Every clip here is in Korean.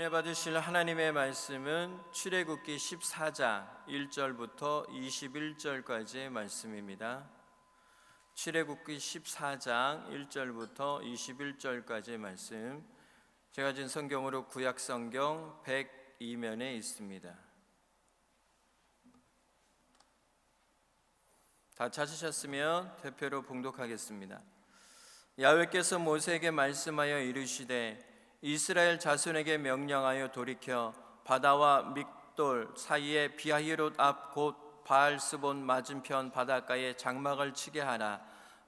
은혜 받으실 하나님의 말씀은 출애굽기 14장 1절부터 21절까지의 말씀입니다. 출애굽기 14장 1절부터 21절까지의 말씀, 제가 진 성경으로 구약성경 102면에 있습니다. 다 찾으셨으면 대표로 봉독하겠습니다. 야훼께서 모세에게 말씀하여 이르시되 이스라엘 자손에게 명령하여 돌이켜 바다와 믹돌 사이에 비하히롯 앞 곧 바알스본 맞은편 바닷가에 장막을 치게 하라.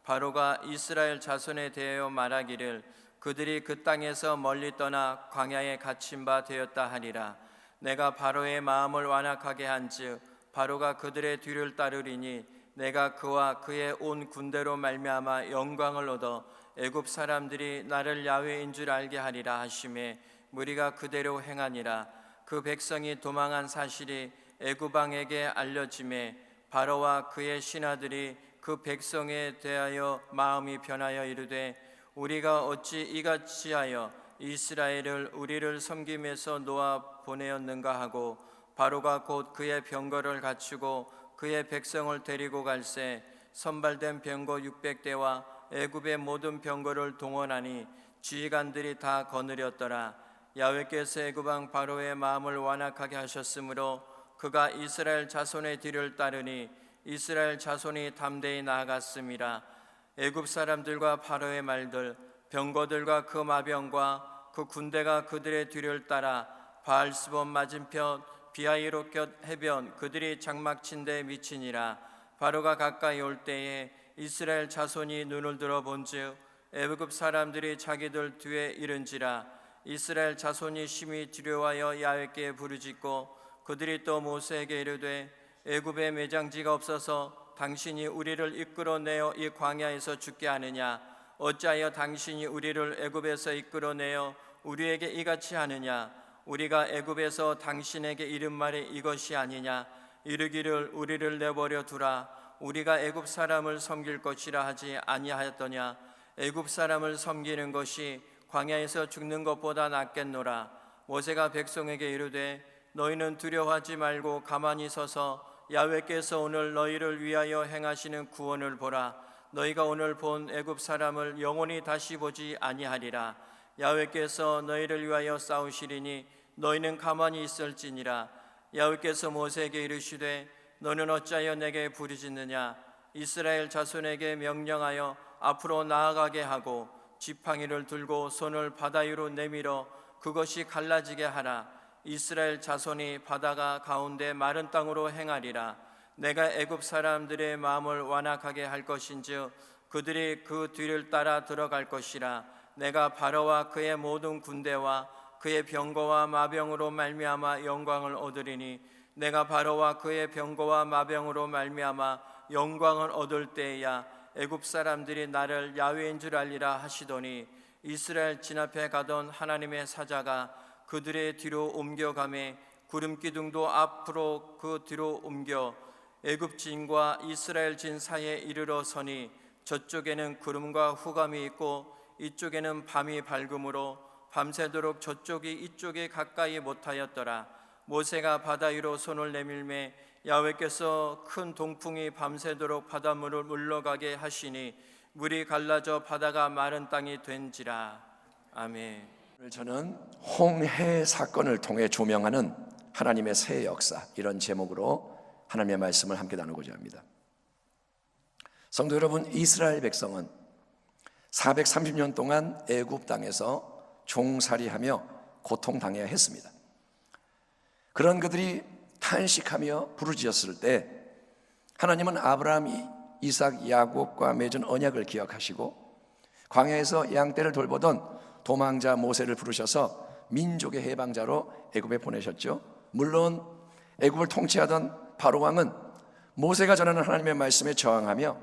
바로가 이스라엘 자손에 대하여 말하기를 그들이 그 땅에서 멀리 떠나 광야에 갇힌 바 되었다 하리라. 내가 바로의 마음을 완악하게 한즉 바로가 그들의 뒤를 따르리니 내가 그와 그의 온 군대로 말미암아 영광을 얻어 애굽 사람들이 나를 야훼인 줄 알게 하리라 하시매 무리가 그대로 행하니라. 그 백성이 도망한 사실이 애굽 왕에게 알려지매 바로와 그의 신하들이 그 백성에 대하여 마음이 변하여 이르되 우리가 어찌 이같이 하여 이스라엘을 우리를 섬김에서 놓아 보내었는가 하고 바로가 곧 그의 병거를 갖추고 그의 백성을 데리고 갈새 선발된 병거 600대와 애굽의 모든 병거를 동원하니 지휘관들이 다 거느렸더라. 야훼께서 애굽 왕 바로의 마음을 완악하게 하셨으므로 그가 이스라엘 자손의 뒤를 따르니 이스라엘 자손이 담대히 나아갔음이라. 애굽 사람들과 바로의 말들 병거들과 그 마병과 그 군대가 그들의 뒤를 따라 바알스본 맞은편 비하히롯 곁 해변 그들이 장막친 데 미치니라. 바로가 가까이 올 때에 이스라엘 자손이 눈을 들어 본즉 애굽 사람들이 자기들 뒤에 이른지라. 이스라엘 자손이 심히 두려워하여 야훼께 부르짖고 그들이 또 모세에게 이르되 애굽에 매장지가 없어서 당신이 우리를 이끌어내어 이 광야에서 죽게 하느냐? 어찌하여 당신이 우리를 애굽에서 이끌어내어 우리에게 이같이 하느냐? 우리가 애굽에서 당신에게 이른 말이 이것이 아니냐? 이르기를 우리를 내버려 두라. 우리가 애굽 사람을 섬길 것이라 하지 아니하였더냐? 애굽 사람을 섬기는 것이 광야에서 죽는 것보다 낫겠노라. 모세가 백성에게 이르되 너희는 두려워하지 말고 가만히 서서 야훼께서 오늘 너희를 위하여 행하시는 구원을 보라. 너희가 오늘 본 애굽 사람을 영원히 다시 보지 아니하리라. 야훼께서 너희를 위하여 싸우시리니 너희는 가만히 있을지니라. 야훼께서 모세에게 이르시되 너는 어찌하여 내게 부르짖느냐? 이스라엘 자손에게 명령하여 앞으로 나아가게 하고 지팡이를 들고 손을 바다 위로 내밀어 그것이 갈라지게 하라. 이스라엘 자손이 바다가 가운데 마른 땅으로 행하리라. 내가 애굽 사람들의 마음을 완악하게 할 것인즉 그들이 그 뒤를 따라 들어갈 것이라. 내가 바로와 그의 모든 군대와 그의 병거와 마병으로 말미암아 영광을 얻으리니 내가 바로와 그의 병거와 마병으로 말미암아 영광을 얻을 때에야 애굽 사람들이 나를 야훼인 줄 알리라 하시더니 이스라엘 진 앞에 가던 하나님의 사자가 그들의 뒤로 옮겨가매 구름 기둥도 앞으로 그 뒤로 옮겨 애굽 진과 이스라엘 진 사이에 이르러 서니 저쪽에는 구름과 후감이 있고 이쪽에는 밤이 밝음으로 밤새도록 저쪽이 이쪽에 가까이 못하였더라. 모세가 바다 위로 손을 내밀매 야훼께서 큰 동풍이 밤새도록 바닷물을 물러가게 하시니 물이 갈라져 바다가 마른 땅이 된지라. 아멘. 오늘 저는 홍해 사건을 통해 조명하는 하나님의 새 역사, 이런 제목으로 하나님의 말씀을 함께 나누고자 합니다. 성도 여러분, 이스라엘 백성은 430년 동안 애굽 땅에서 종살이하며 고통당해야 했습니다. 그런 그들이 탄식하며 부르짖었을 때 하나님은 아브라함, 이삭, 야곱과 맺은 언약을 기억하시고 광야에서 양떼를 돌보던 도망자 모세를 부르셔서 민족의 해방자로 애굽에 보내셨죠. 물론 애굽을 통치하던 바로 왕은 모세가 전하는 하나님의 말씀에 저항하며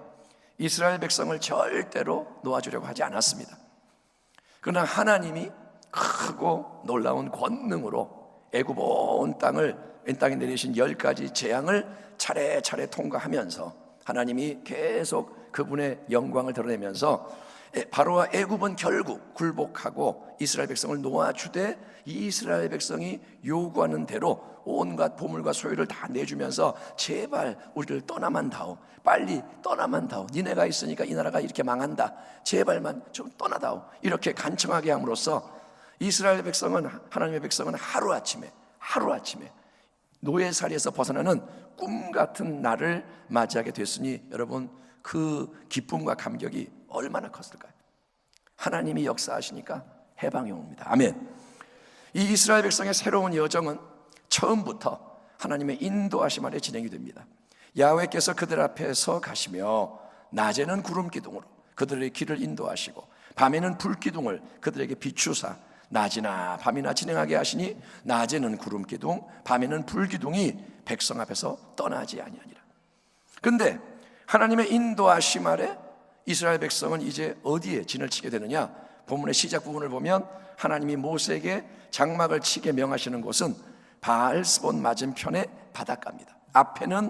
이스라엘 백성을 절대로 놓아주려고 하지 않았습니다. 그러나 하나님이 크고 놀라운 권능으로 애굽 온 땅을 온 땅에 내리신 10가지 재앙을 차례차례 통과하면서 하나님이 계속 그분의 영광을 드러내면서 바로와 애굽은 결국 굴복하고 이스라엘 백성을 놓아주되 이 이스라엘 백성이 요구하는 대로 온갖 보물과 소유를 다 내주면서 제발 우리를 떠나만 다오, 빨리 떠나만 다오, 니네가 있으니까 이 나라가 이렇게 망한다, 제발만 좀 떠나다오, 이렇게 간청하게 함으로써 이스라엘 백성은, 하나님의 백성은 하루아침에 노예살이에서 벗어나는 꿈 같은 날을 맞이하게 됐으니 여러분, 그 기쁨과 감격이 얼마나 컸을까요? 하나님이 역사하시니까 해방이 옵니다. 아멘. 이 이스라엘 백성의 새로운 여정은 처음부터 하나님의 인도하심 아래 진행이 됩니다. 야훼께서 그들 앞에서 가시며 낮에는 구름 기둥으로 그들의 길을 인도하시고 밤에는 불 기둥을 그들에게 비추사 낮이나 밤이나 진행하게 하시니 낮에는 구름 기둥, 밤에는 불 기둥이 백성 앞에서 떠나지 아니하니라. 그런데 하나님의 인도하심 아래 이스라엘 백성은 이제 어디에 진을 치게 되느냐? 본문의 시작 부분을 보면 하나님이 모세에게 장막을 치게 명하시는 곳은 바알스본 맞은편의 바닷가입니다. 앞에는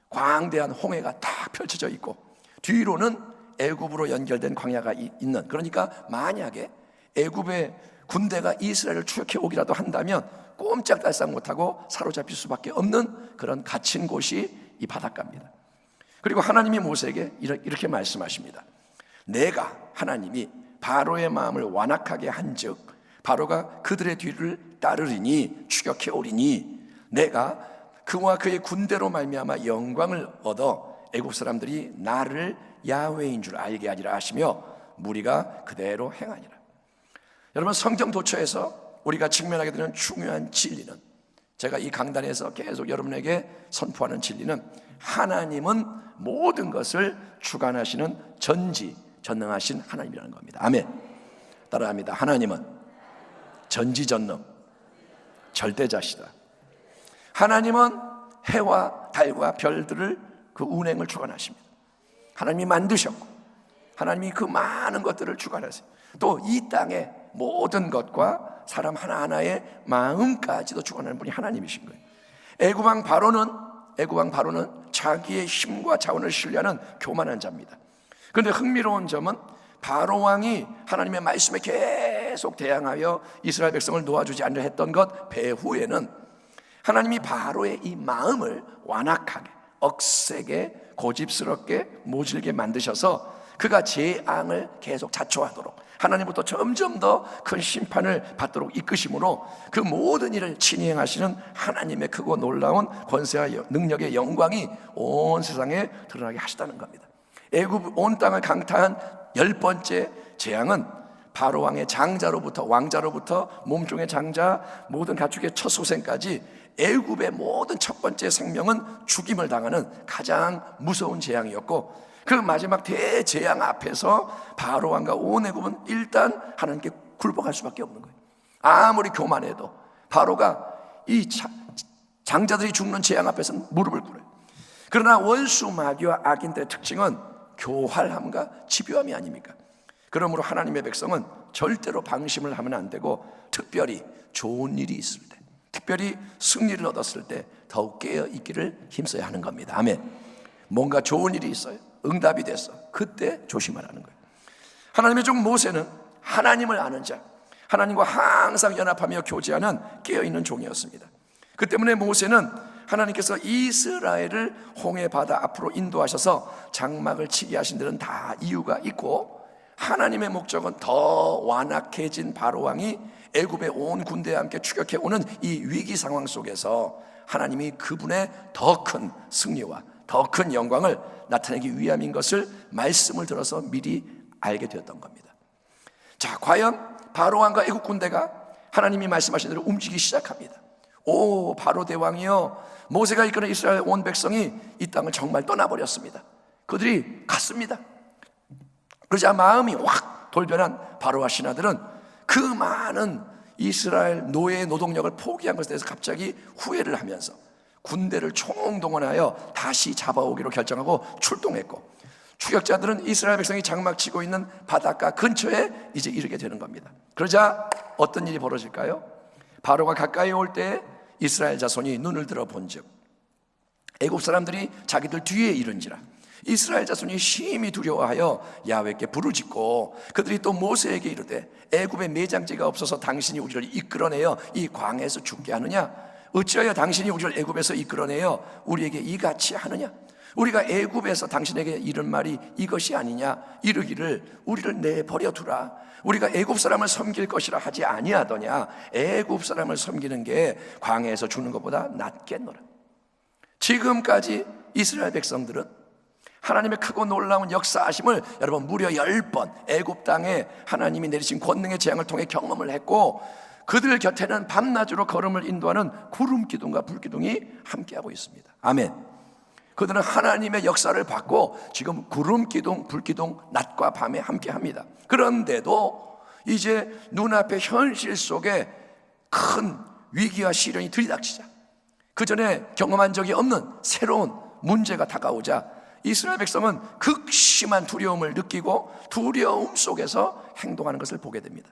광대한 홍해가 딱 펼쳐져 있고 뒤로는 애굽으로 연결된 광야가 있는, 그러니까 만약에 애굽의 군대가 이스라엘을 추격해 오기라도 한다면 꼼짝달싹 못하고 사로잡힐 수밖에 없는 그런 갇힌 곳이 이 바닷가입니다. 그리고 하나님이 모세에게 이렇게 말씀하십니다. 내가 하나님이 바로의 마음을 완악하게 한즉 바로가 그들의 뒤를 따르리니 추격해 오리니 내가 그와 그의 군대로 말미암아 영광을 얻어 애국 사람들이 나를 야훼인 줄 알게 하리라 하시며 무리가 그대로 행하니라. 여러분, 성경 도처에서 우리가 직면하게 되는 중요한 진리는, 제가 이 강단에서 계속 여러분에게 선포하는 진리는, 하나님은 모든 것을 주관하시는 전지전능하신 하나님이라는 겁니다. 아멘. 따라합니다. 하나님은 전지전능 절대자시다. 하나님은 해와 달과 별들을 그 운행을 주관하십니다. 하나님이 만드셨고 하나님이 그 많은 것들을 주관하세요. 또 이 땅의 모든 것과 사람 하나하나의 마음까지도 주관하는 분이 하나님이신 거예요. 애굽왕 바로는 자기의 힘과 자원을 신뢰하는 교만한 자입니다. 그런데 흥미로운 점은 바로 왕이 하나님의 말씀에 계속 대항하여 이스라엘 백성을 놓아주지 않으려 했던 것 배후에는 하나님이 바로의 이 마음을 완악하게, 억세게, 고집스럽게, 모질게 만드셔서 그가 재앙을 계속 자초하도록, 하나님부터 점점 더 큰 심판을 받도록 이끄심으로 그 모든 일을 친히 행하시는 하나님의 크고 놀라운 권세와 능력의 영광이 온 세상에 드러나게 하시다는 겁니다. 애굽 온 땅을 강타한 10번째 재앙은 바로 왕의 장자로부터, 왕자로부터 몸종의 장자, 모든 가축의 첫 소생까지 애굽의 모든 첫 번째 생명은 죽임을 당하는 가장 무서운 재앙이었고, 그 마지막 대재앙 앞에서 바로 왕과 온 애굽은 일단 하나님께 굴복할 수밖에 없는 거예요. 아무리 교만해도 바로가 이 장자들이 죽는 재앙 앞에서는 무릎을 꿇어요. 그러나 원수 마귀와 악인들의 특징은 교활함과 집요함이 아닙니까? 그러므로 하나님의 백성은 절대로 방심을 하면 안 되고, 특별히 좋은 일이 있을 때, 특별히 승리를 얻었을 때 더욱 깨어 있기를 힘써야 하는 겁니다. 아멘. 뭔가 좋은 일이 있어요, 응답이 됐어, 그때 조심하라는 거예요. 하나님의 종 모세는 하나님을 아는 자, 하나님과 항상 연합하며 교제하는 깨어있는 종이었습니다. 그 때문에 모세는 하나님께서 이스라엘을 홍해 바다 앞으로 인도하셔서 장막을 치게 하신 데는 다 이유가 있고, 하나님의 목적은 더 완악해진 바로 왕이 애굽의 온 군대와 함께 추격해 오는 이 위기 상황 속에서 하나님이 그분의 더 큰 승리와 더 큰 영광을 나타내기 위함인 것을 말씀을 들어서 미리 알게 되었던 겁니다. 자, 과연 바로 왕과 애굽 군대가 하나님이 말씀하신 대로 움직이기 시작합니다. 오, 바로 대왕이여, 모세가 이끄는 이스라엘 온 백성이 이 땅을 정말 떠나버렸습니다. 그들이 갔습니다. 그러자 마음이 확 돌변한 바로와 신하들은 그 많은 이스라엘 노예의 노동력을 포기한 것에 대해서 갑자기 후회를 하면서 군대를 총동원하여 다시 잡아오기로 결정하고 출동했고, 추격자들은 이스라엘 백성이 장막치고 있는 바닷가 근처에 이제 이르게 되는 겁니다. 그러자 어떤 일이 벌어질까요? 바로가 가까이 올 때 이스라엘 자손이 눈을 들어 본즉 애굽 사람들이 자기들 뒤에 이른지라 이스라엘 자손이 심히 두려워하여 야훼께 부르짖고 그들이 또 모세에게 이르되 애굽에 매장지가 없어서 당신이 우리를 이끌어내어 이 광야에서 죽게 하느냐? 어찌하여 당신이 우리를 애굽에서 이끌어내어 우리에게 이같이 하느냐? 우리가 애굽에서 당신에게 이른 말이 이것이 아니냐? 이르기를 우리를 내버려 두라. 우리가 애굽 사람을 섬길 것이라 하지 아니하더냐? 애굽 사람을 섬기는 게 광야에서 죽는 것보다 낫겠노라. 지금까지 이스라엘 백성들은 하나님의 크고 놀라운 역사하심을 여러분 무려 10번 애굽 땅에 하나님이 내리신 권능의 재앙을 통해 경험을 했고, 그들 곁에는 밤낮으로 걸음을 인도하는 구름 기둥과 불 기둥이 함께하고 있습니다. 아멘. 그들은 하나님의 역사를 받고 지금 구름 기둥, 불 기둥 낮과 밤에 함께합니다. 그런데도 이제 눈앞의 현실 속에 큰 위기와 시련이 들이닥치자, 그 전에 경험한 적이 없는 새로운 문제가 다가오자 이스라엘 백성은 극심한 두려움을 느끼고 두려움 속에서 행동하는 것을 보게 됩니다.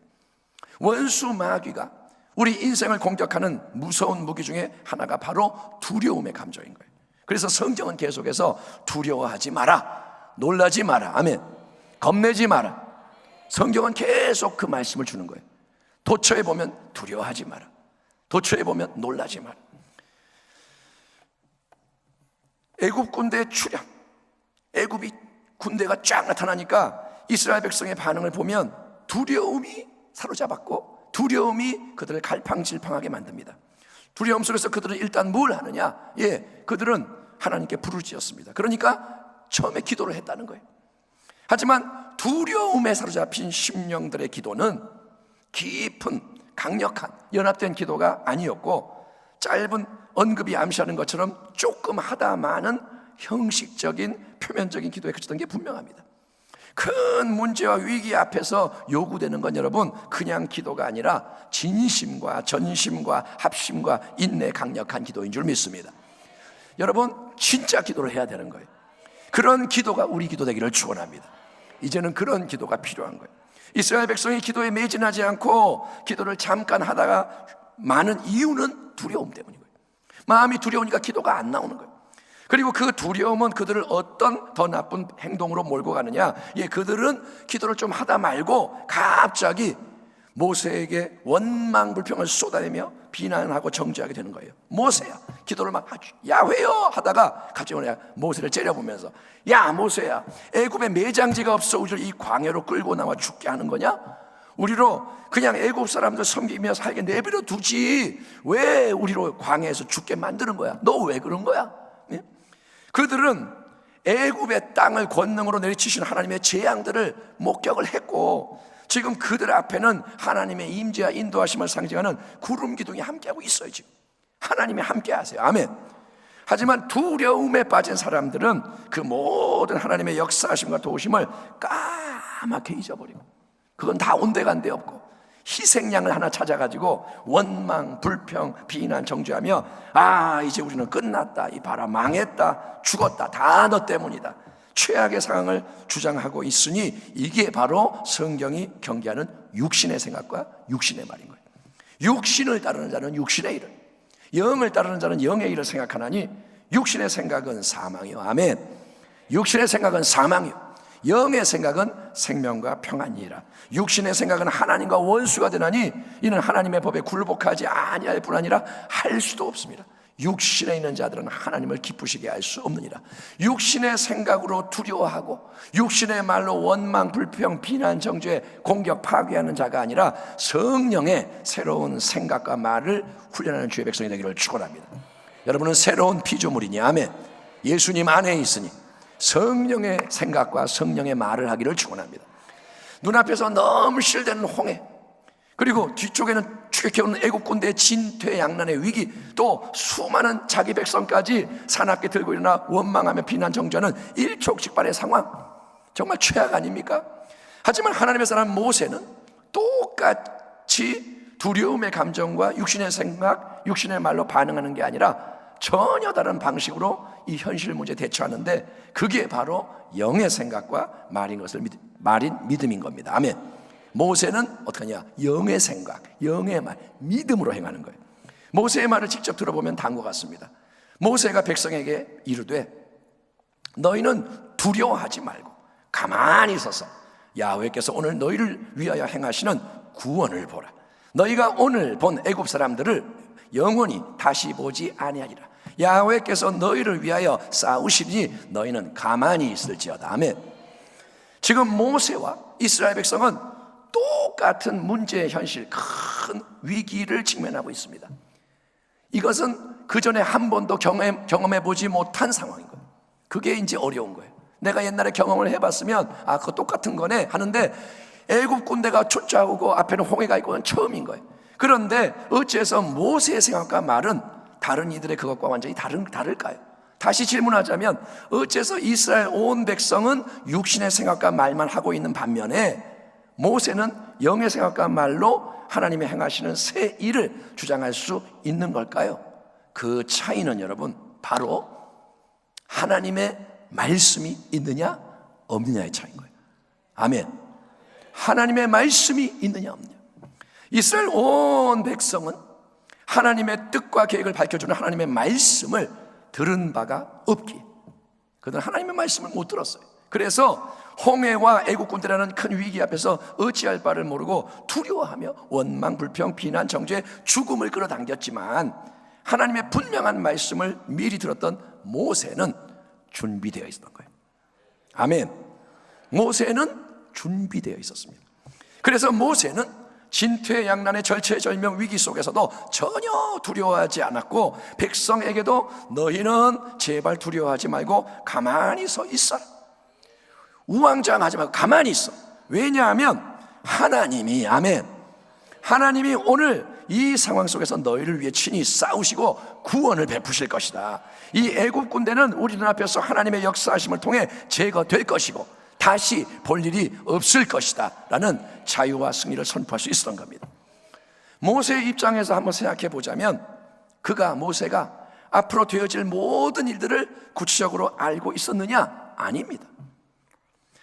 원수 마귀가 우리 인생을 공격하는 무서운 무기 중에 하나가 바로 두려움의 감정인 거예요. 그래서 성경은 계속해서 두려워하지 마라, 놀라지 마라, 아멘, 겁내지 마라. 성경은 계속 그 말씀을 주는 거예요. 도처에 보면 두려워하지 마라, 도처에 보면 놀라지 마라. 애굽 군대의 출현, 애굽이 군대가 쫙 나타나니까 이스라엘 백성의 반응을 보면 두려움이 사로잡았고 두려움이 그들을 갈팡질팡하게 만듭니다. 두려움 속에서 그들은 일단 뭘 하느냐? 그들은 하나님께 부르짖었습니다. 그러니까 처음에 기도를 했다는 거예요. 하지만 두려움에 사로잡힌 심령들의 기도는 깊은 강력한 연합된 기도가 아니었고, 짧은 언급이 암시하는 것처럼 조금 하다 마는 형식적인 표면적인 기도에 그쳤던 게 분명합니다. 큰 문제와 위기 앞에서 요구되는 건 여러분 그냥 기도가 아니라 진심과 전심과 합심과 인내 강력한 기도인 줄 믿습니다. 여러분 진짜 기도를 해야 되는 거예요. 그런 기도가 우리 기도 되기를 축원합니다. 이제는 그런 기도가 필요한 거예요. 이스라엘 백성이 기도에 매진하지 않고 기도를 잠깐 하다가 많은 이유는 두려움 때문인 거예요. 마음이 두려우니까 기도가 안 나오는 거예요. 그리고 그 두려움은 그들을 어떤 더 나쁜 행동으로 몰고 가느냐? 그들은 기도를 좀 하다 말고 갑자기 모세에게 원망 불평을 쏟아내며 비난하고 정죄하게 되는 거예요. 모세야, 기도를 막 야훼여 하다가 갑자기 모세를 째려보면서, 야 모세야, 애굽에 매장지가 없어 우리를 이 광야로 끌고 나와 죽게 하는 거냐? 우리로 그냥 애굽 사람들 섬기며 살게 내버려 두지 왜 우리로 광야에서 죽게 만드는 거야? 너 왜 그런 거야? 그들은 애굽의 땅을 권능으로 내리치신 하나님의 재앙들을 목격을 했고, 지금 그들 앞에는 하나님의 임재와 인도하심을 상징하는 구름 기둥이 함께하고 있어요. 지금 하나님이 함께하세요. 아멘. 하지만 두려움에 빠진 사람들은 그 모든 하나님의 역사하심과 도우심을 까맣게 잊어버리고, 그건 다 온데간데 없고 희생양을 하나 찾아가지고 원망, 불평, 비난, 정죄하며 이제 우리는 끝났다, 이 봐라 망했다, 죽었다, 다 너 때문이다, 최악의 상황을 주장하고 있으니 이게 바로 성경이 경계하는 육신의 생각과 육신의 말인 거예요. 육신을 따르는 자는 육신의 일을, 영을 따르는 자는 영의 일을 생각하나니 육신의 생각은 사망이요, 아멘. 육신의 생각은 사망이요, 영의 생각은 생명과 평안이라. 육신의 생각은 하나님과 원수가 되나니 이는 하나님의 법에 굴복하지 아니할 뿐 아니라 할 수도 없습니다. 육신에 있는 자들은 하나님을 기쁘시게 할 수 없느니라. 육신의 생각으로 두려워하고 육신의 말로 원망, 불평, 비난, 정죄, 공격, 파괴하는 자가 아니라 성령의 새로운 생각과 말을 훈련하는 주의 백성이 되기를 축원합니다. 여러분은 새로운 피조물이니 아멘. 예수님 안에 있으니 성령의 생각과 성령의 말을 하기를 축원합니다. 눈앞에서 넘실대는 홍해, 그리고 뒤쪽에는 추격해오는 애국 군대의 진퇴양난의 위기, 또 수많은 자기 백성까지 사납게 들고 일어나 원망하며 비난 정죄하는 일촉즉발의 상황, 정말 최악 아닙니까? 하지만 하나님의 사람 모세는 똑같이 두려움의 감정과 육신의 생각, 육신의 말로 반응하는 게 아니라 전혀 다른 방식으로 이 현실 문제에 대처하는데, 그게 바로 영의 생각과 말인 것을 말인 믿음인 겁니다. 아멘. 모세는 어떻게 하냐? 영의 생각, 영의 말, 믿음으로 행하는 거예요. 모세의 말을 직접 들어보면 다음과 같습니다. 모세가 백성에게 이르되 너희는 두려워하지 말고 가만히 있어서 야훼께서 오늘 너희를 위하여 행하시는 구원을 보라. 너희가 오늘 본 애굽 사람들을 영원히 다시 보지 아니하리라. 야훼께서 너희를 위하여 싸우시니 너희는 가만히 있을지어다. 아멘. 지금 모세와 이스라엘 백성은 똑같은 문제의 현실, 큰 위기를 직면하고 있습니다. 이것은 그 전에 한 번도 경험해 보지 못한 상황인 거예요. 그게 이제 어려운 거예요. 내가 옛날에 경험을 해봤으면 그거 똑같은 거네 하는데, 애굽 군대가 쫓아오고 앞에는 홍해가 있고 처음인 거예요. 그런데 어째서 모세의 생각과 말은 다른 이들의 그것과 완전히 다를까요? 다시 질문하자면, 어째서 이스라엘 온 백성은 육신의 생각과 말만 하고 있는 반면에 모세는 영의 생각과 말로 하나님이 행하시는 새 일을 주장할 수 있는 걸까요? 그 차이는 여러분, 바로 하나님의 말씀이 있느냐 없느냐의 차이인 거예요. 아멘. 하나님의 말씀이 있느냐 없느냐. 이스라엘 온 백성은 하나님의 뜻과 계획을 밝혀주는 하나님의 말씀을 들은 바가 없기에 그들은 하나님의 말씀을 못 들었어요. 그래서 홍해와 애국 군대라는 큰 위기 앞에서 어찌할 바를 모르고 두려워하며 원망, 불평, 비난, 정죄, 죽음을 끌어당겼지만, 하나님의 분명한 말씀을 미리 들었던 모세는 준비되어 있었던 거예요. 아멘. 모세는 준비되어 있었습니다. 그래서 모세는 진퇴양난의 절체절명 위기 속에서도 전혀 두려워하지 않았고, 백성에게도 너희는 제발 두려워하지 말고 가만히 서 있어라, 우왕좌왕하지 말고 가만히 있어. 왜냐하면 하나님이, 아멘, 하나님이 오늘 이 상황 속에서 너희를 위해 친히 싸우시고 구원을 베푸실 것이다. 이 애굽 군대는 우리 눈앞에서 하나님의 역사하심을 통해 제거될 것이고 다시 볼 일이 없을 것이다 라는 자유와 승리를 선포할 수 있었던 겁니다. 모세의 입장에서 한번 생각해 보자면, 모세가 앞으로 되어질 모든 일들을 구체적으로 알고 있었느냐? 아닙니다.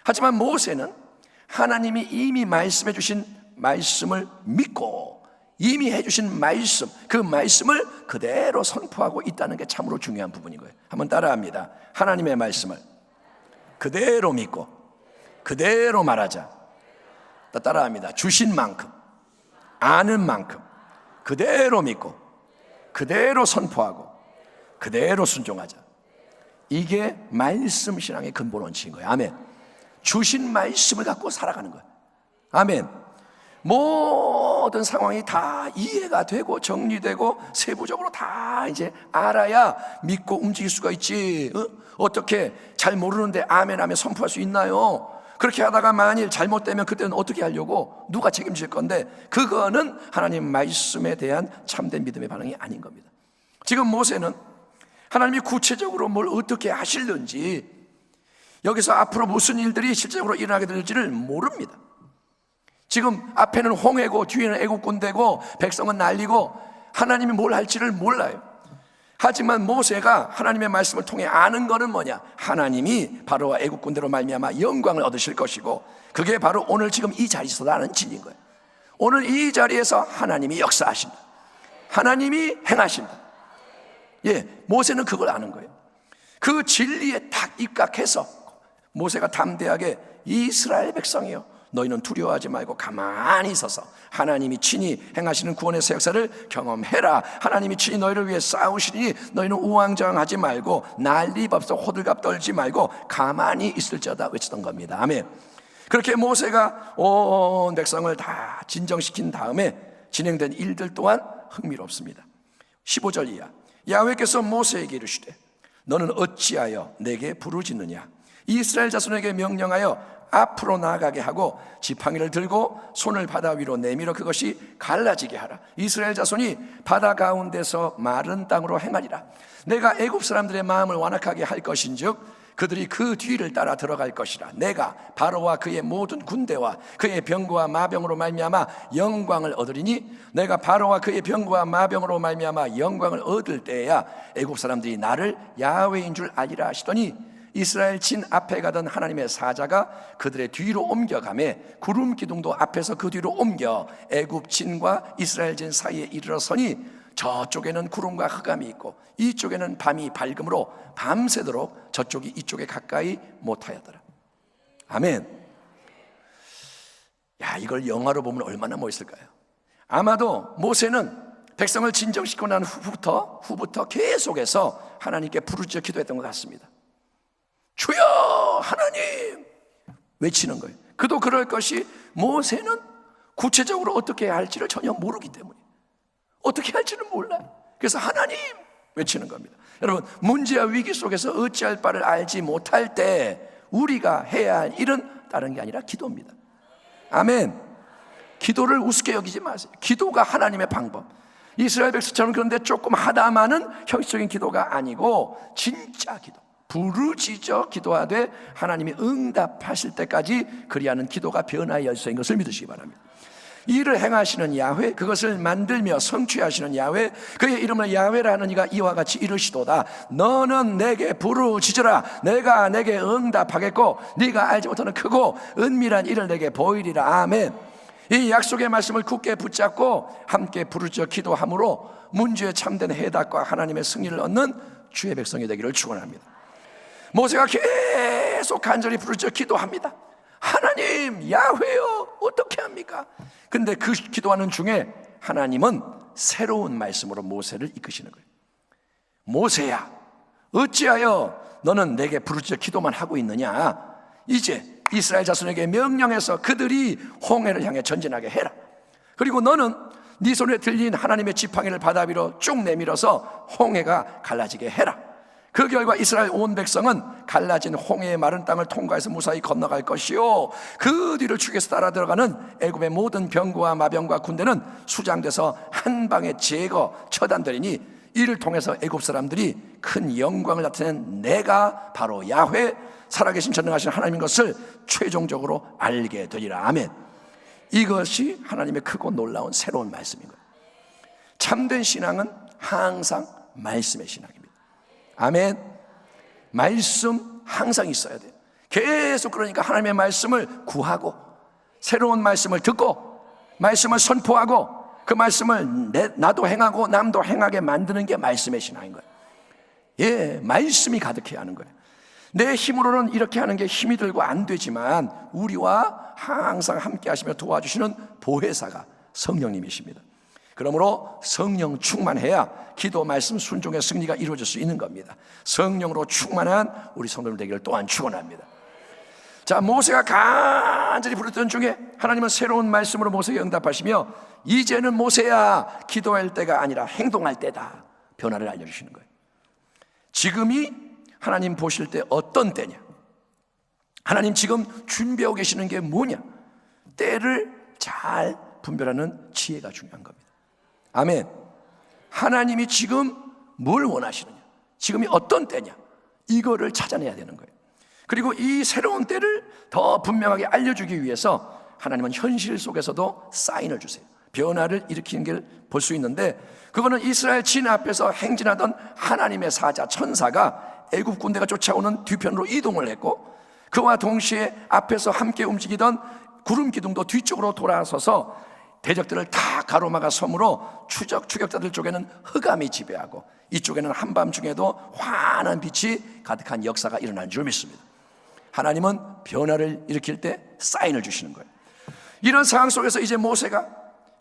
하지만 모세는 하나님이 이미 말씀해 주신 말씀을 믿고 이미 해주신 말씀, 그 말씀을 그대로 선포하고 있다는 게 참으로 중요한 부분인 거예요. 한번 따라합니다. 하나님의 말씀을 그대로 믿고 그대로 말하자. 따라합니다. 주신 만큼, 아는 만큼 그대로 믿고 그대로 선포하고 그대로 순종하자. 이게 말씀 신앙의 근본 원칙인 거예요. 아멘. 주신 말씀을 갖고 살아가는 거예요. 아멘. 모든 상황이 다 이해가 되고 정리되고 세부적으로 다 이제 알아야 믿고 움직일 수가 있지. 어떻게 잘 모르는데 아멘 하면 선포할 수 있나요? 그렇게 하다가 만일 잘못되면 그때는 어떻게 하려고? 누가 책임질 건데? 그거는 하나님 말씀에 대한 참된 믿음의 반응이 아닌 겁니다. 지금 모세는 하나님이 구체적으로 뭘 어떻게 하실는지, 여기서 앞으로 무슨 일들이 실제적으로 일어나게 될지를 모릅니다. 지금 앞에는 홍해고 뒤에는 애국 군대고 백성은 난리고 하나님이 뭘 할지를 몰라요. 하지만 모세가 하나님의 말씀을 통해 아는 것은 뭐냐? 하나님이 바로와 애국 군대로 말미암아 영광을 얻으실 것이고, 그게 바로 오늘 지금 이 자리에서 나는 진리인 거예요. 오늘 이 자리에서 하나님이 역사하신다, 하나님이 행하신다. 모세는 그걸 아는 거예요. 그 진리에 딱 입각해서 모세가 담대하게 이스라엘 백성이요, 너희는 두려워하지 말고 가만히 있어서 하나님이 친히 행하시는 구원의 새 역사를 경험해라. 하나님이 친히 너희를 위해 싸우시니 너희는 우왕좌왕하지 말고 난리법석 호들갑 떨지 말고 가만히 있을지어다 외치던 겁니다. 아멘. 그렇게 모세가 온 백성을 다 진정시킨 다음에 진행된 일들 또한 흥미롭습니다. 15절 이하. 야훼께서 모세에게 이르시되 너는 어찌하여 내게 부르짖느냐? 이스라엘 자손에게 명령하여 앞으로 나아가게 하고 지팡이를 들고 손을 바다 위로 내밀어 그것이 갈라지게 하라. 이스라엘 자손이 바다 가운데서 마른 땅으로 행하리라. 내가 애굽 사람들의 마음을 완악하게 할 것인즉 그들이 그 뒤를 따라 들어갈 것이라. 내가 바로와 그의 모든 군대와 그의 병거와 마병으로 말미암아 영광을 얻으리니, 내가 바로와 그의 병거와 마병으로 말미암아 영광을 얻을 때에야 애굽 사람들이 나를 야훼인 줄 알리라 하시더니, 이스라엘 진 앞에 가던 하나님의 사자가 그들의 뒤로 옮겨가매 구름 기둥도 앞에서 그 뒤로 옮겨 애굽 진과 이스라엘 진 사이에 이르러 서니 저쪽에는 구름과 흑암이 있고 이쪽에는 밤이 밝음으로 밤새도록 저쪽이 이쪽에 가까이 못하였더라. 아멘. 야, 이걸 영화로 보면 얼마나 멋있을까요? 아마도 모세는 백성을 진정시키고 난 후부터 계속해서 하나님께 부르짖어 기도했던 것 같습니다. 주여 하나님 외치는 거예요. 그도 그럴 것이 모세는 구체적으로 어떻게 해야 할지를 전혀 모르기 때문에 어떻게 할지는 몰라요. 그래서 하나님 외치는 겁니다. 여러분, 문제와 위기 속에서 어찌할 바를 알지 못할 때 우리가 해야 할 일은 다른 게 아니라 기도입니다. 아멘. 기도를 우습게 여기지 마세요. 기도가 하나님의 방법. 이스라엘 백성처럼 그런데 조금 하다마는 형식적인 기도가 아니고 진짜 기도, 부르짖어 기도하되 하나님이 응답하실 때까지 그리하는 기도가 변화의 열쇠인 것을 믿으시기 바랍니다. 이를 행하시는 야훼, 그것을 만들며 성취하시는 야훼, 그의 이름을 야훼라 하는 이가 이와 같이 이르시도다. 너는 내게 부르짖으라. 내가 내게 응답하겠고 네가 알지 못하는 크고 은밀한 일을 내게 보이리라. 아멘. 이 약속의 말씀을 굳게 붙잡고 함께 부르짖어 기도함으로 문제에 참된 해답과 하나님의 승리를 얻는 주의 백성이 되기를 축원합니다. 모세가 계속 간절히 부르짖어 기도합니다. 하나님, 야훼요, 어떻게 합니까? 근데 그 기도하는 중에 하나님은 새로운 말씀으로 모세를 이끄시는 거예요. 모세야, 어찌하여 너는 내게 부르짖어 기도만 하고 있느냐? 이제 이스라엘 자손에게 명령해서 그들이 홍해를 향해 전진하게 해라. 그리고 너는 네 손에 들린 하나님의 지팡이를 바다 위로 쭉 내밀어서 홍해가 갈라지게 해라. 그 결과 이스라엘 온 백성은 갈라진 홍해의 마른 땅을 통과해서 무사히 건너갈 것이요, 그 뒤를 추격해서 따라 들어가는 애굽의 모든 병거와 마병과 군대는 수장돼서 한 방에 처단되리니 이를 통해서 애굽 사람들이 큰 영광을 나타낸 내가 바로 야훼, 살아계신 전능하신 하나님인 것을 최종적으로 알게 되리라. 아멘. 이것이 하나님의 크고 놀라운 새로운 말씀인 거예요. 참된 신앙은 항상 말씀의 신앙입니다. 아멘. 말씀 항상 있어야 돼요. 계속 그러니까 하나님의 말씀을 구하고 새로운 말씀을 듣고 말씀을 선포하고 그 말씀을 나도 행하고 남도 행하게 만드는 게 말씀의 신앙인 거예요. 예, 말씀이 가득해야 하는 거예요. 내 힘으로는 이렇게 하는 게 힘이 들고 안 되지만 우리와 항상 함께 하시며 도와주시는 보혜사가 성령님이십니다. 그러므로 성령 충만해야 기도, 말씀, 순종의 승리가 이루어질 수 있는 겁니다. 성령으로 충만한 우리 성도들 되기를 또한 축원합니다. 자, 모세가 간절히 부르던 중에 하나님은 새로운 말씀으로 모세에게 응답하시며 이제는 모세야, 기도할 때가 아니라 행동할 때다. 변화를 알려주시는 거예요. 지금이 하나님 보실 때 어떤 때냐? 하나님 지금 준비하고 계시는 게 뭐냐? 때를 잘 분별하는 지혜가 중요한 겁니다. 아멘. 하나님이 지금 뭘 원하시느냐, 지금이 어떤 때냐, 이거를 찾아내야 되는 거예요. 그리고 이 새로운 때를 더 분명하게 알려주기 위해서 하나님은 현실 속에서도 사인을 주세요. 변화를 일으키는 걸 볼 수 있는데, 그거는 이스라엘 진 앞에서 행진하던 하나님의 사자 천사가 애굽 군대가 쫓아오는 뒤편으로 이동을 했고, 그와 동시에 앞에서 함께 움직이던 구름 기둥도 뒤쪽으로 돌아서서 대적들을 다 가로막아 섬으로 추격자들 쪽에는 흑암이 지배하고 이쪽에는 한밤중에도 환한 빛이 가득한 역사가 일어난 줄 믿습니다. 하나님은 변화를 일으킬 때 사인을 주시는 거예요. 이런 상황 속에서 이제 모세가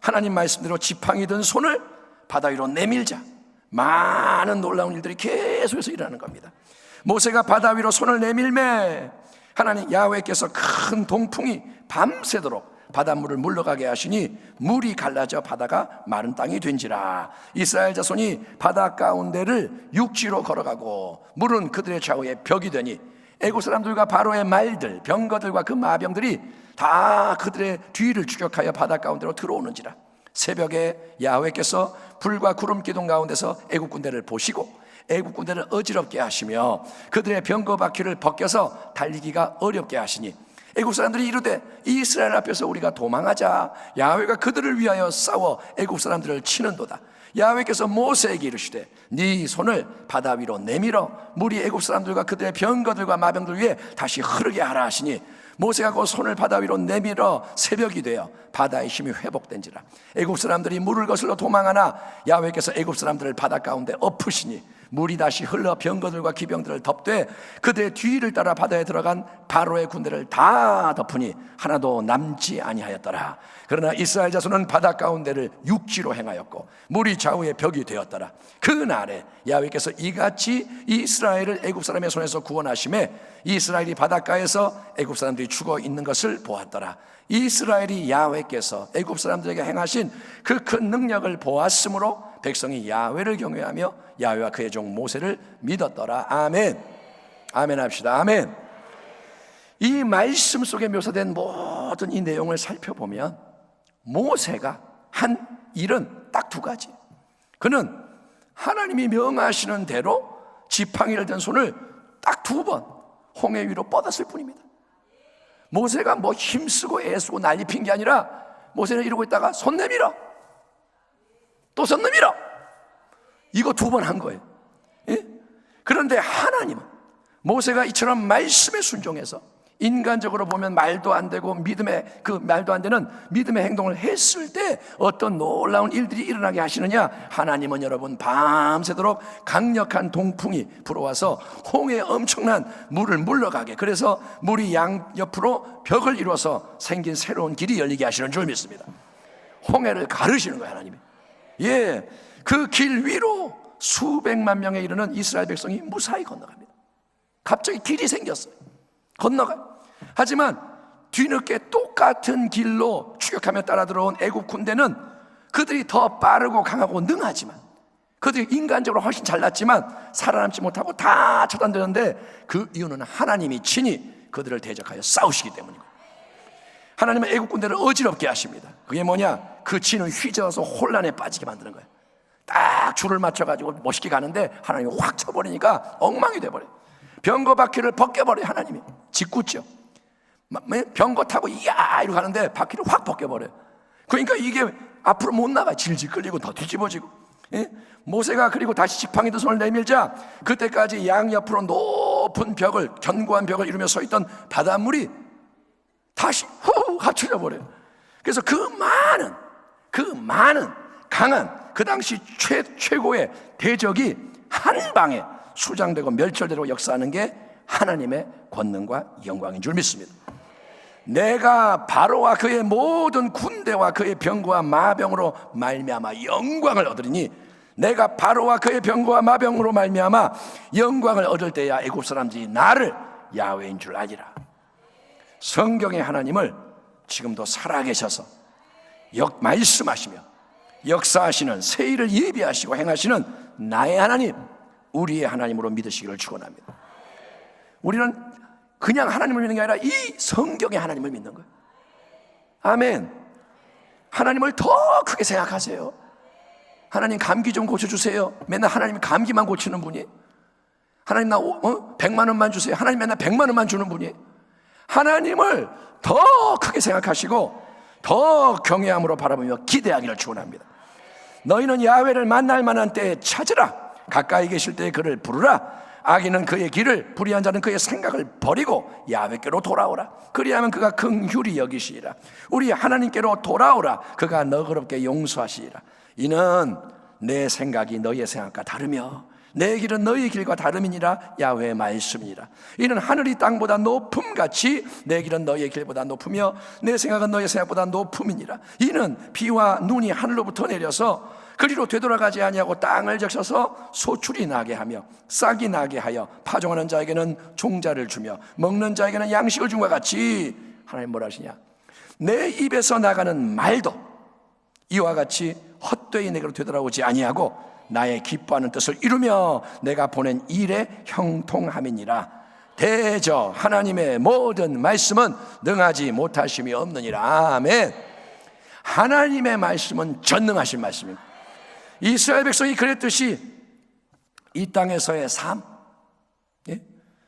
하나님 말씀대로 지팡이 든 손을 바다 위로 내밀자 많은 놀라운 일들이 계속해서 일어나는 겁니다. 모세가 바다 위로 손을 내밀매 하나님 야훼께서 큰 동풍이 밤새도록 바닷물을 물러가게 하시니 물이 갈라져 바다가 마른 땅이 된지라. 이스라엘 자손이 바다 가운데를 육지로 걸어가고 물은 그들의 좌우에 벽이 되니 애굽 사람들과 바로의 말들, 병거들과 그 마병들이 다 그들의 뒤를 추격하여 바다 가운데로 들어오는지라. 새벽에 야훼께서 불과 구름 기둥 가운데서 애굽 군대를 보시고 애굽 군대를 어지럽게 하시며 그들의 병거 바퀴를 벗겨서 달리기가 어렵게 하시니 애굽 사람들이 이르되 이스라엘 앞에서 우리가 도망하자. 야훼가 그들을 위하여 싸워 애굽 사람들을 치는도다. 야훼께서 모세에게 이르시되 네 손을 바다 위로 내밀어 물이 애굽 사람들과 그들의 병거들과 마병들 위에 다시 흐르게 하라 하시니 모세가 그 손을 바다 위로 내밀어 새벽이 되어 바다의 힘이 회복된지라. 애굽 사람들이 물을 거슬러 도망하나 야훼께서 애굽 사람들을 바다 가운데 엎으시니 물이 다시 흘러 병거들과 기병들을 덮되 그들의 뒤를 따라 바다에 들어간 바로의 군대를 다 덮으니 하나도 남지 아니하였더라. 그러나 이스라엘 자손은 바다 가운데를 육지로 행하였고 물이 좌우의 벽이 되었더라. 그날에 야훼께서 이같이 이스라엘을 애굽 사람의 손에서 구원하심에 이스라엘이 바닷가에서 애굽 사람들이 죽어 있는 것을 보았더라. 이스라엘이 야훼께서 애굽 사람들에게 행하신 그 큰 능력을 보았으므로 백성이 야훼를 경외하며 야훼와 그의 종 모세를 믿었더라. 아멘. 아멘 합시다. 아멘. 이 말씀 속에 묘사된 모든 이 내용을 살펴보면 모세가 한 일은 딱 두 가지. 그는 하나님이 명하시는 대로 지팡이를 든 손을 딱 두 번 홍해 위로 뻗었을 뿐입니다. 모세가 뭐 힘쓰고 애쓰고 난리 핀 게 아니라 모세는 이러고 있다가 손 내밀어, 또 손 내밀어, 이거 두 번 한 거예요. 예? 그런데 하나님은 모세가 이처럼 말씀에 순종해서 인간적으로 보면 말도 안 되고 믿음의 그 말도 안 되는 믿음의 행동을 했을 때 어떤 놀라운 일들이 일어나게 하시느냐? 하나님은 여러분 밤새도록 강력한 동풍이 불어와서 홍해에 엄청난 물을 물러가게, 그래서 물이 양옆으로 벽을 이루어서 생긴 새로운 길이 열리게 하시는 줄 믿습니다. 홍해를 가르시는 거예요, 하나님이. 예, 그 길 위로 수백만 명에 이르는 이스라엘 백성이 무사히 건너갑니다. 갑자기 길이 생겼어요. 건너가. 하지만 뒤늦게 똑같은 길로 추격하며 따라 들어온 애굽 군대는 그들이 더 빠르고 강하고 능하지만, 그들이 인간적으로 훨씬 잘났지만 살아남지 못하고 다 처단되는데 그 이유는 하나님이 친히 그들을 대적하여 싸우시기 때문이고, 하나님은 애굽 군대를 어지럽게 하십니다. 그게 뭐냐? 그 진을 휘저어서 혼란에 빠지게 만드는 거예요. 딱 줄을 맞춰가지고 멋있게 가는데 하나님이 확 쳐버리니까 엉망이 돼버려요. 병거 바퀴를 벗겨버려요. 하나님이 짓궂죠. 병거 타고 이야 이러고 가는데 바퀴를 확 벗겨버려요. 그러니까 이게 앞으로 못 나가. 질질 끌리고 더 뒤집어지고. 예? 모세가 그리고 다시 지팡이 든 손을 내밀자 그때까지 양옆으로 높은 벽을, 견고한 벽을 이루며 서있던 바닷물이 다시 후 합쳐져 버려요. 그래서 그 많은 강한 그 당시 최고의 대적이 한 방에 수장되고 멸절되고 역사하는 게 하나님의 권능과 영광인 줄 믿습니다. 내가 바로와 그의 모든 군대와 그의 병거와 마병으로 말미암아 영광을 얻으리니, 내가 바로와 그의 병거와 마병으로 말미암아 영광을 얻을 때야 애굽 사람들이 나를 야훼인 줄 알리라. 성경의 하나님을 지금도 살아계셔서 말씀하시며 역사하시는, 새 일을 예비하시고 행하시는 나의 하나님, 우리의 하나님으로 믿으시기를 축원합니다. 우리는 그냥 하나님을 믿는 게 아니라 이 성경의 하나님을 믿는 거예요. 아멘. 하나님을 더 크게 생각하세요. 하나님 감기 좀 고쳐주세요. 맨날 하나님 감기만 고치는 분이에요. 하나님 나 100만 원만 주세요. 하나님 맨날 100만 원만 주는 분이에요. 하나님을 더 크게 생각하시고 더 경외함으로 바라보며 기대하기를 축원합니다. 너희는 야훼를 만날 만한 때에 찾으라. 가까이 계실 때에 그를 부르라. 악인은 그의 길을, 불의한 자는 그의 생각을 버리고 야훼께로 돌아오라. 그리하면 그가 긍휼히 여기시리라. 우리 하나님께로 돌아오라. 그가 너그럽게 용서하시리라. 이는 내 생각이 너희의 생각과 다르며 내 길은 너희의 길과 다름이니라. 야훼의 말씀이니라. 이는 하늘이 땅보다 높음같이 내 길은 너희의 길보다 높으며 내 생각은 너희의 생각보다 높음이니라. 이는 비와 눈이 하늘로부터 내려서 그리로 되돌아가지 아니하고 땅을 적셔서 소출이 나게 하며 싹이 나게 하여 파종하는 자에게는 종자를 주며 먹는 자에게는 양식을 준 것 같이, 하나님 뭐라 하시냐? 내 입에서 나가는 말도 이와 같이 헛되이 내게로 되돌아오지 아니하고 나의 기뻐하는 뜻을 이루며 내가 보낸 일에 형통함이니라. 대저 하나님의 모든 말씀은 능하지 못하심이 없느니라. 아멘. 하나님의 말씀은 전능하신 말씀입니다. 이스라엘 백성이 그랬듯이 이 땅에서의 삶,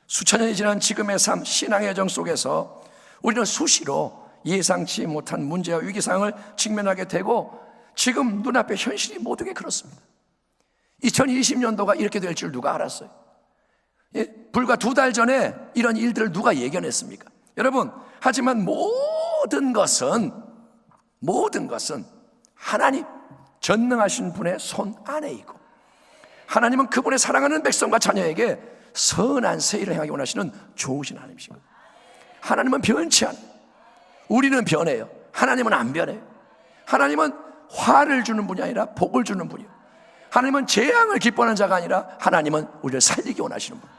수천 년이 지난 지금의 삶, 신앙의 여정 속에서 우리는 수시로 예상치 못한 문제와 위기상을 직면하게 되고, 지금 눈앞에 현실이 모두게 그렇습니다. 2020년도가 이렇게 될 줄 누가 알았어요? 불과 2달 전에 이런 일들을 누가 예견했습니까? 여러분, 하지만 모든 것은 하나님 전능하신 분의 손 안에 있고, 하나님은 그분의 사랑하는 백성과 자녀에게 선한 세일을 행하기 원하시는 좋으신 하나님이십니다. 하나님은 변치 않아요. 우리는 변해요. 하나님은 안 변해요. 하나님은 화를 주는 분이 아니라 복을 주는 분이에요. 하나님은 재앙을 기뻐하는 자가 아니라 하나님은 우리를 살리기 원하시는 분.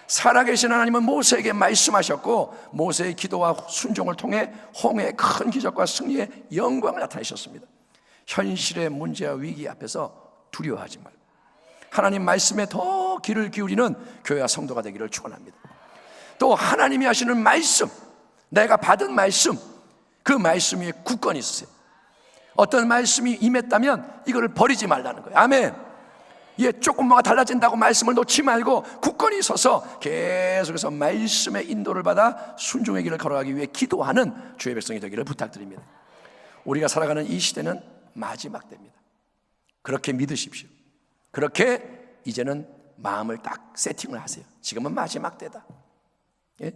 살아계신 하나님은 모세에게 말씀하셨고, 모세의 기도와 순종을 통해 홍해의 큰 기적과 승리의 영광을 나타내셨습니다. 현실의 문제와 위기 앞에서 두려워하지 말고 하나님 말씀에 더 귀를 기울이는 교회와 성도가 되기를 축원합니다. 또 하나님이 하시는 말씀, 내가 받은 말씀, 그 말씀 위에 굳건히 있으세요. 어떤 말씀이 임했다면 이거를 버리지 말라는 거예요. 아멘. 예, 조금 뭐가 달라진다고 말씀을 놓지 말고 굳건히 서서 계속해서 말씀의 인도를 받아 순종의 길을 걸어가기 위해 기도하는 주의 백성이 되기를 부탁드립니다. 우리가 살아가는 이 시대는 마지막 때입니다. 그렇게 믿으십시오. 그렇게 이제는 마음을 딱 세팅을 하세요. 지금은 마지막 때다. 예?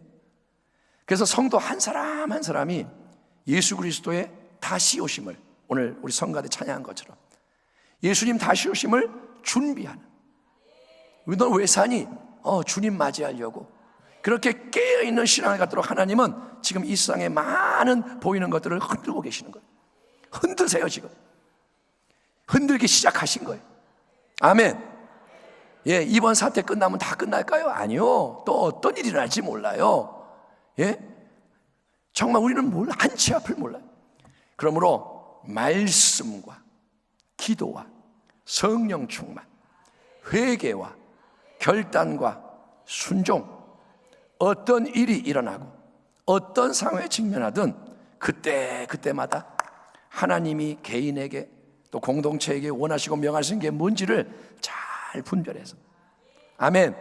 그래서 성도 한 사람 한 사람이 예수 그리스도의 다시 오심을, 오늘 우리 성가대 찬양한 것처럼 예수님 다시 오심을 준비하는, 너 왜 사니? 주님 맞이하려고. 그렇게 깨어있는 신앙을 갖도록 하나님은 지금 이 세상에 많은 보이는 것들을 흔들고 계시는 거예요. 흔드세요. 지금 흔들기 시작하신 거예요. 아멘. 예, 이번 사태 끝나면 다 끝날까요? 아니요. 또 어떤 일이 일어날지 몰라요. 예? 정말 우리는 몰라. 한치 앞을 몰라요. 그러므로 말씀과 기도와 성령 충만, 회개와 결단과 순종, 어떤 일이 일어나고 어떤 상황에 직면하든 그때마다 하나님이 개인에게 또 공동체에게 원하시고 명하시는 게 뭔지를 잘 분별해서, 아멘.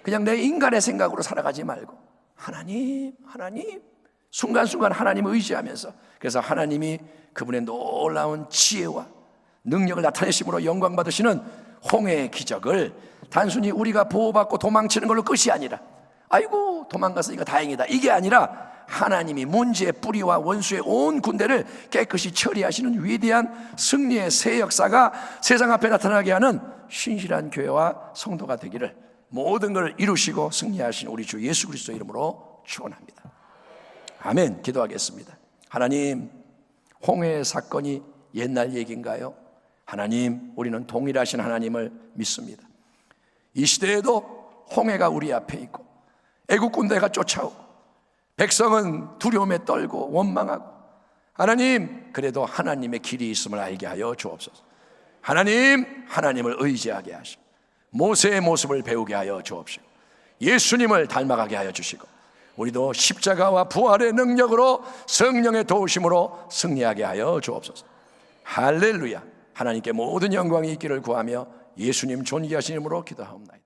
그냥 내 인간의 생각으로 살아가지 말고 하나님 순간순간 하나님을 의지하면서, 그래서 하나님이 그분의 놀라운 지혜와 능력을 나타내심으로 영광 받으시는 홍해의 기적을 단순히 우리가 보호받고 도망치는 걸로 끝이 아니라, 아이고 도망갔으니까 다행이다, 이게 아니라 하나님이 문제의 뿌리와 원수의 온 군대를 깨끗이 처리하시는 위대한 승리의 새 역사가 세상 앞에 나타나게 하는 신실한 교회와 성도가 되기를, 모든 것을 이루시고 승리하신 우리 주 예수 그리스도 이름으로 축원합니다. 아멘. 기도하겠습니다. 하나님, 홍해의 사건이 옛날 얘기인가요? 하나님, 우리는 동일하신 하나님을 믿습니다. 이 시대에도 홍해가 우리 앞에 있고 애국 군대가 쫓아오고 백성은 두려움에 떨고 원망하고, 하나님, 그래도 하나님의 길이 있음을 알게 하여 주옵소서. 하나님을 의지하게 하시고 모세의 모습을 배우게 하여 주옵시고 예수님을 닮아가게 하여 주시고, 우리도 십자가와 부활의 능력으로 성령의 도우심으로 승리하게 하여 주옵소서. 할렐루야. 하나님께 모든 영광이 있기를 구하며 예수님 존귀하신 이름으로 기도하옵나이다.